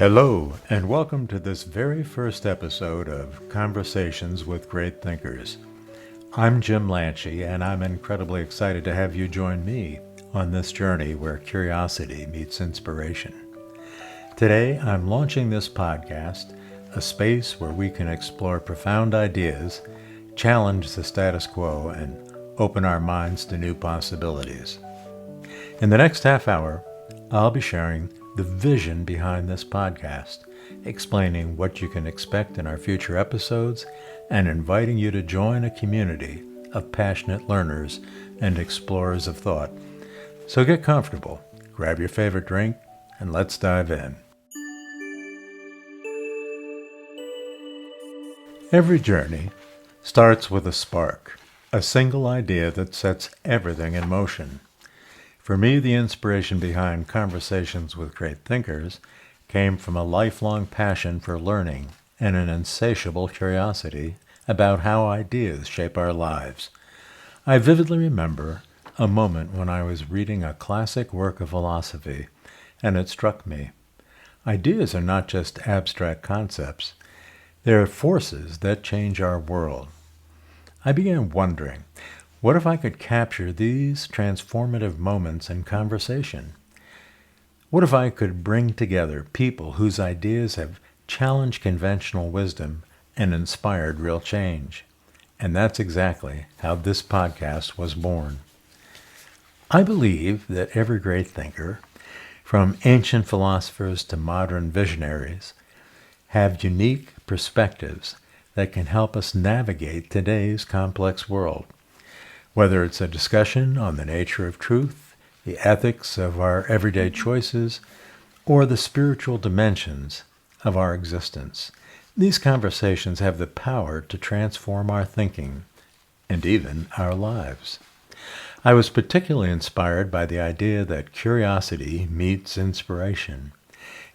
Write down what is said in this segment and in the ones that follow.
Hello, and welcome to this very first episode of Conversations with Great Thinkers. I'm Jim Lanchey, and I'm incredibly excited to have you join me on this journey where curiosity meets inspiration. Today, I'm launching this podcast, a space where we can explore profound ideas, challenge the status quo, and open our minds to new possibilities. In the next half hour, I'll be sharing the vision behind this podcast, explaining what you can expect in our future episodes, and inviting you to join a community of passionate learners and explorers of thought. So get comfortable, grab your favorite drink, and let's dive in. Every journey starts with a spark, a single idea that sets everything in motion. For me, the inspiration behind Conversations with Great Thinkers came from a lifelong passion for learning and an insatiable curiosity about how ideas shape our lives. I vividly remember a moment when I was reading a classic work of philosophy, and it struck me. Ideas are not just abstract concepts. They're forces that change our world. I began wondering, what if I could capture these transformative moments in conversation? What if I could bring together people whose ideas have challenged conventional wisdom and inspired real change? And that's exactly how this podcast was born. I believe that every great thinker, from ancient philosophers to modern visionaries, have unique perspectives that can help us navigate today's complex world. Whether it's a discussion on the nature of truth, the ethics of our everyday choices, or the spiritual dimensions of our existence, these conversations have the power to transform our thinking and even our lives. I was particularly inspired by the idea that curiosity meets inspiration.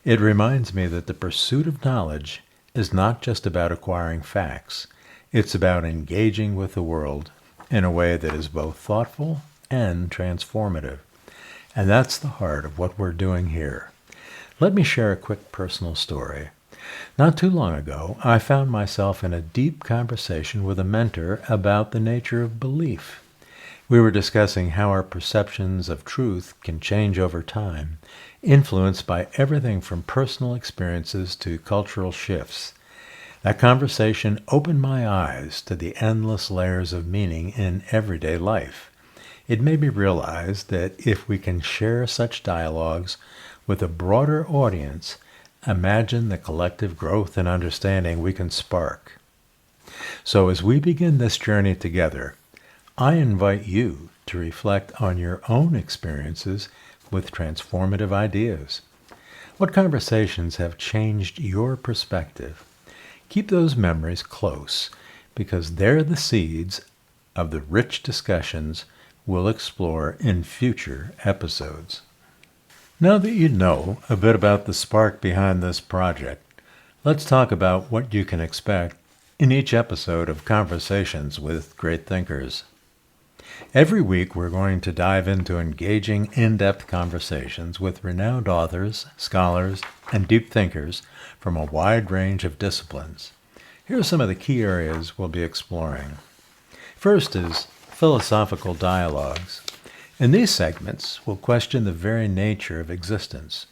It reminds me that the pursuit of knowledge is not just about acquiring facts. It's about engaging with the world in a way that is both thoughtful and transformative. And that's the heart of what we're doing here. Let me share a quick personal story. Not too long ago, I found myself in a deep conversation with a mentor about the nature of belief. We were discussing how our perceptions of truth can change over time, influenced by everything from personal experiences to cultural shifts. That conversation opened my eyes to the endless layers of meaning in everyday life. It made me realize that if we can share such dialogues with a broader audience, imagine the collective growth and understanding we can spark. So as we begin this journey together, I invite you to reflect on your own experiences with transformative ideas. What conversations have changed your perspective? Keep those memories close, because they're the seeds of the rich discussions we'll explore in future episodes. Now that you know a bit about the spark behind this project, let's talk about what you can expect in each episode of Conversations with Great Thinkers. Every week we're going to dive into engaging, in-depth conversations with renowned authors, scholars, and deep thinkers from a wide range of disciplines. Here are some of the key areas we'll be exploring. First is philosophical dialogues. In these segments, we'll question the very nature of existence.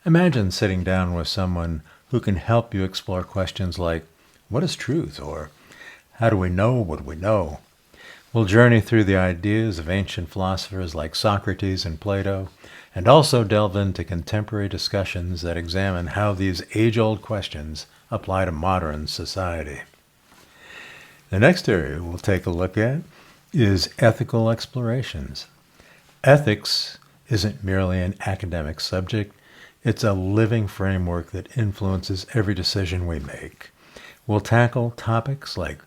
Imagine sitting down with someone who can help you explore questions like, what is truth? Or how do we know what we know? We'll journey through the ideas of ancient philosophers like Socrates and Plato, and also delve into contemporary discussions that examine how these age-old questions apply to modern society. The next area we'll take a look at is ethical explorations. Ethics isn't merely an academic subject, it's a living framework that influences every decision we make. We'll tackle topics like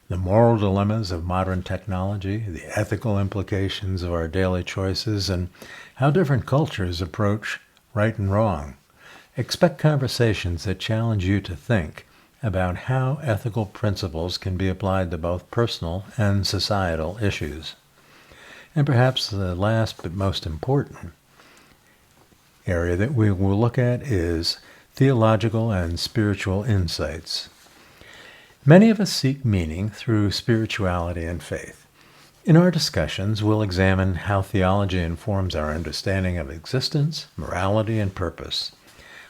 the moral dilemmas of modern technology, the ethical implications of our daily choices, and how different cultures approach right and wrong. Expect conversations that challenge you to think about how ethical principles can be applied to both personal and societal issues. And perhaps the last but most important area that we will look at is theological and spiritual insights. Many of us seek meaning through spirituality and faith. In our discussions, we'll examine how theology informs our understanding of existence, morality, and purpose.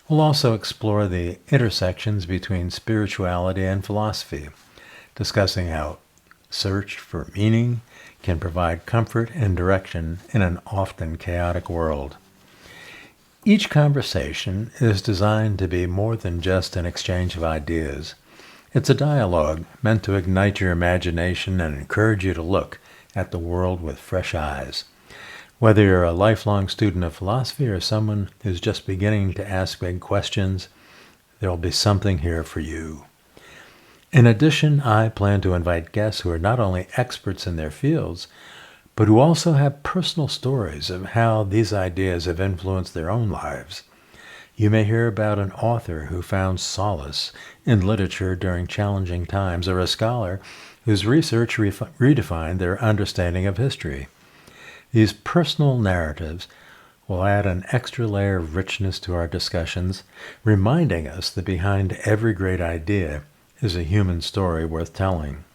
We'll also explore the intersections between spirituality and philosophy, discussing how search for meaning can provide comfort and direction in an often chaotic world. Each conversation is designed to be more than just an exchange of ideas. It's a dialogue meant to ignite your imagination and encourage you to look at the world with fresh eyes. Whether you're a lifelong student of philosophy or someone who's just beginning to ask big questions, there'll be something here for you. In addition, I plan to invite guests who are not only experts in their fields, but who also have personal stories of how these ideas have influenced their own lives. You may hear about an author who found solace in literature during challenging times, or a scholar whose research redefined their understanding of history. These personal narratives will add an extra layer of richness to our discussions, reminding us that behind every great idea is a human story worth telling.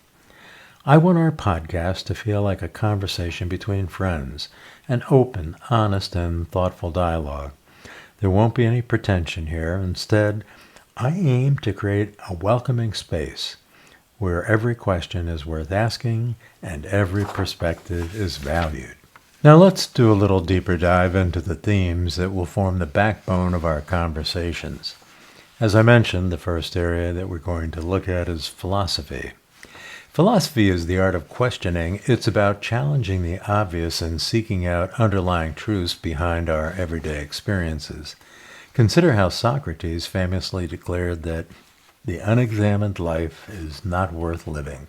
I want our podcast to feel like a conversation between friends, an open, honest, and thoughtful dialogue. There won't be any pretension here. Instead, I aim to create a welcoming space where every question is worth asking and every perspective is valued. Now let's do a little deeper dive into the themes that will form the backbone of our conversations. As I mentioned, the first area that we're going to look at is philosophy. Philosophy is the art of questioning. It's about challenging the obvious and seeking out underlying truths behind our everyday experiences. Consider how Socrates famously declared that the unexamined life is not worth living.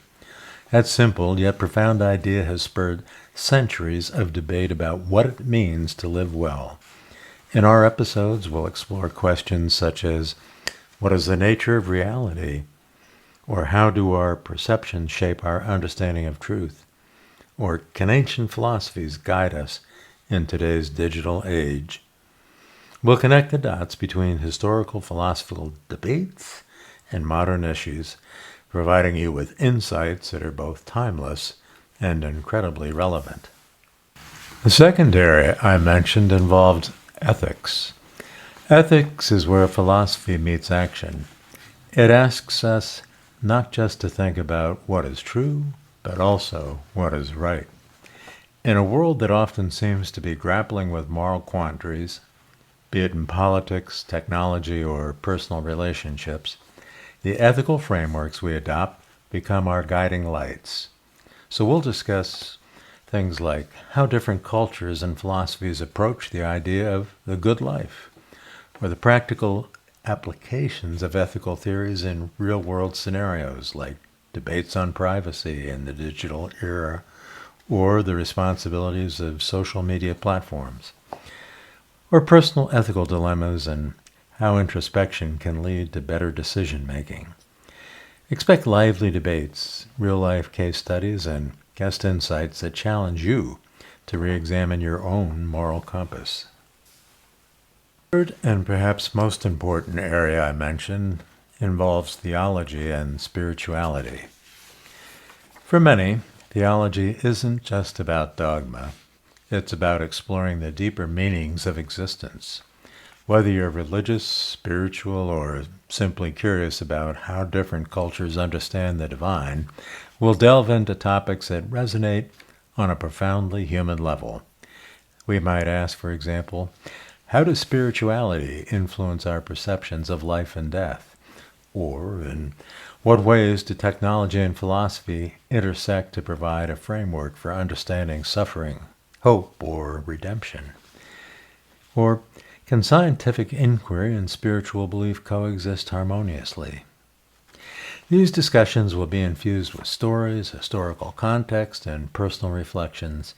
That simple yet profound idea has spurred centuries of debate about what it means to live well. In our episodes, we'll explore questions such as, what is the nature of reality? Or how do our perceptions shape our understanding of truth? Or can ancient philosophies guide us in today's digital age? We'll connect the dots between historical philosophical debates and modern issues, providing you with insights that are both timeless and incredibly relevant. The second area I mentioned involved ethics. Ethics is where philosophy meets action. It asks us not just to think about what is true, but also what is right. In a world that often seems to be grappling with moral quandaries, be it in politics, technology, or personal relationships, the ethical frameworks we adopt become our guiding lights. So we'll discuss things like how different cultures and philosophies approach the idea of the good life, or the practical applications of ethical theories in real-world scenarios like debates on privacy in the digital era, or the responsibilities of social media platforms, or personal ethical dilemmas and how introspection can lead to better decision-making. Expect lively debates, real-life case studies, and guest insights that challenge you to re-examine your own moral compass. Third, and perhaps most important area I mentioned, involves theology and spirituality. For many, theology isn't just about dogma. It's about exploring the deeper meanings of existence. Whether you're religious, spiritual, or simply curious about how different cultures understand the divine, we'll delve into topics that resonate on a profoundly human level. We might ask, for example, how does spirituality influence our perceptions of life and death? Or, in what ways do technology and philosophy intersect to provide a framework for understanding suffering, hope, or redemption? Or, can scientific inquiry and spiritual belief coexist harmoniously? These discussions will be infused with stories, historical context, and personal reflections,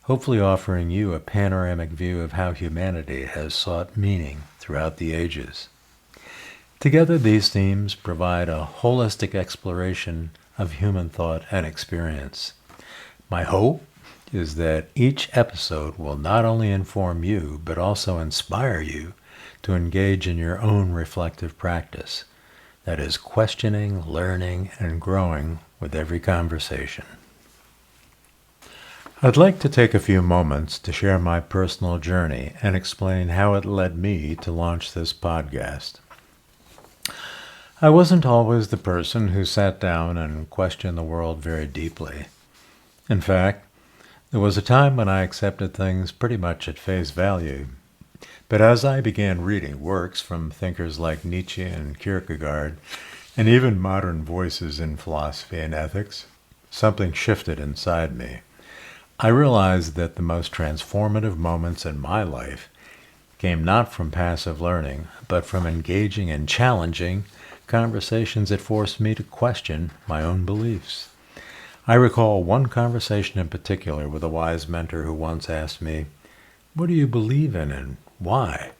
hopefully offering you a panoramic view of how humanity has sought meaning throughout the ages. Together, these themes provide a holistic exploration of human thought and experience. My hope is that each episode will not only inform you, but also inspire you to engage in your own reflective practice. That is questioning, learning, and growing with every conversation. I'd like to take a few moments to share my personal journey and explain how it led me to launch this podcast. I wasn't always the person who sat down and questioned the world very deeply. In fact, there was a time when I accepted things pretty much at face value. But as I began reading works from thinkers like Nietzsche and Kierkegaard, and even modern voices in philosophy and ethics, something shifted inside me. I realized that the most transformative moments in my life came not from passive learning, but from engaging in challenging conversations that forced me to question my own beliefs. I recall one conversation in particular with a wise mentor who once asked me, "What do you believe in and why?"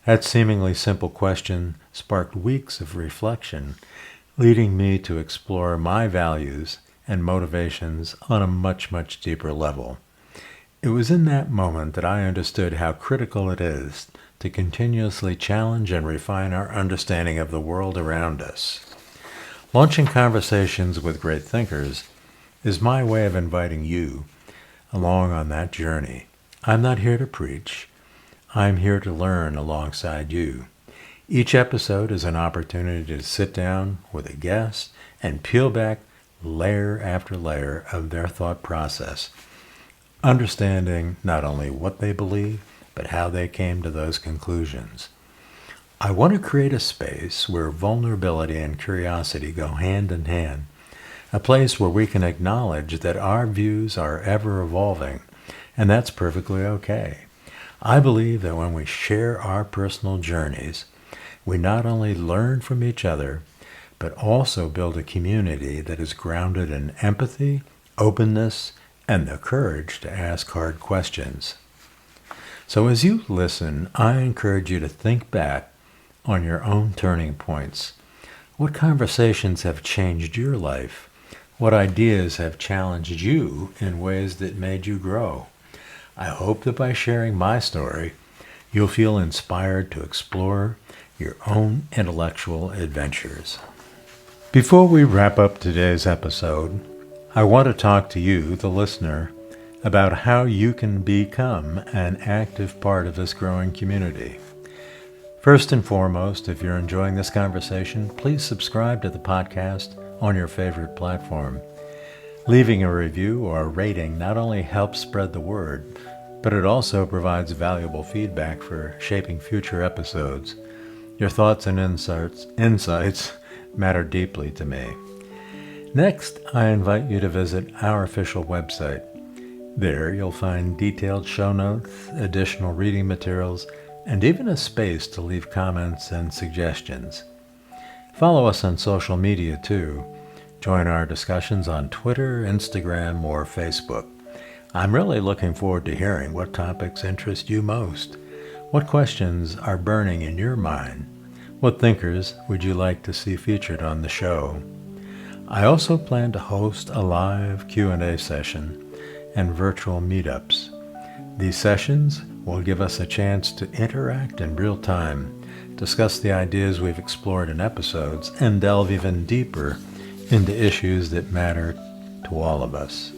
That seemingly simple question sparked weeks of reflection, leading me to explore my values and motivations on a much, much deeper level. It was in that moment that I understood how critical it is to continuously challenge and refine our understanding of the world around us. Launching conversations with great thinkers is my way of inviting you along on that journey. I'm not here to preach. I'm here to learn alongside you. Each episode is an opportunity to sit down with a guest and peel back layer after layer of their thought process, understanding not only what they believe, but how they came to those conclusions. I want to create a space where vulnerability and curiosity go hand in hand, a place where we can acknowledge that our views are ever evolving, and that's perfectly okay. I believe that when we share our personal journeys, we not only learn from each other, but also build a community that is grounded in empathy, openness, and the courage to ask hard questions. So as you listen, I encourage you to think back on your own turning points. What conversations have changed your life? What ideas have challenged you in ways that made you grow? I hope that by sharing my story, you'll feel inspired to explore your own intellectual adventures. Before we wrap up today's episode, I want to talk to you, the listener, about how you can become an active part of this growing community. First and foremost, if you're enjoying this conversation, please subscribe to the podcast on your favorite platform. Leaving a review or a rating not only helps spread the word, but it also provides valuable feedback for shaping future episodes. Your thoughts and insights matter deeply to me. Next, I invite you to visit our official website. There you'll find detailed show notes, additional reading materials, and even a space to leave comments and suggestions. Follow us on social media too. Join our discussions on Twitter, Instagram, or Facebook. I'm really looking forward to hearing what topics interest you most. What questions are burning in your mind? What thinkers would you like to see featured on the show? I also plan to host a live Q&A session and virtual meetups. These sessions will give us a chance to interact in real time, discuss the ideas we've explored in episodes, and delve even deeper into issues that matter to all of us.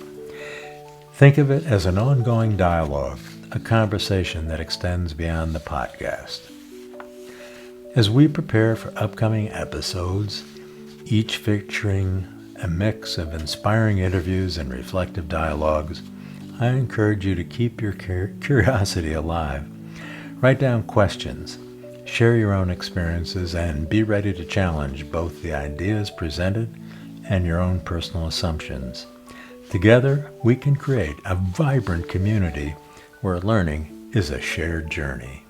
Think of it as an ongoing dialogue, a conversation that extends beyond the podcast. As we prepare for upcoming episodes, each featuring a mix of inspiring interviews and reflective dialogues, I encourage you to keep your curiosity alive. Write down questions, share your own experiences, and be ready to challenge both the ideas presented and your own personal assumptions. Together, we can create a vibrant community where learning is a shared journey.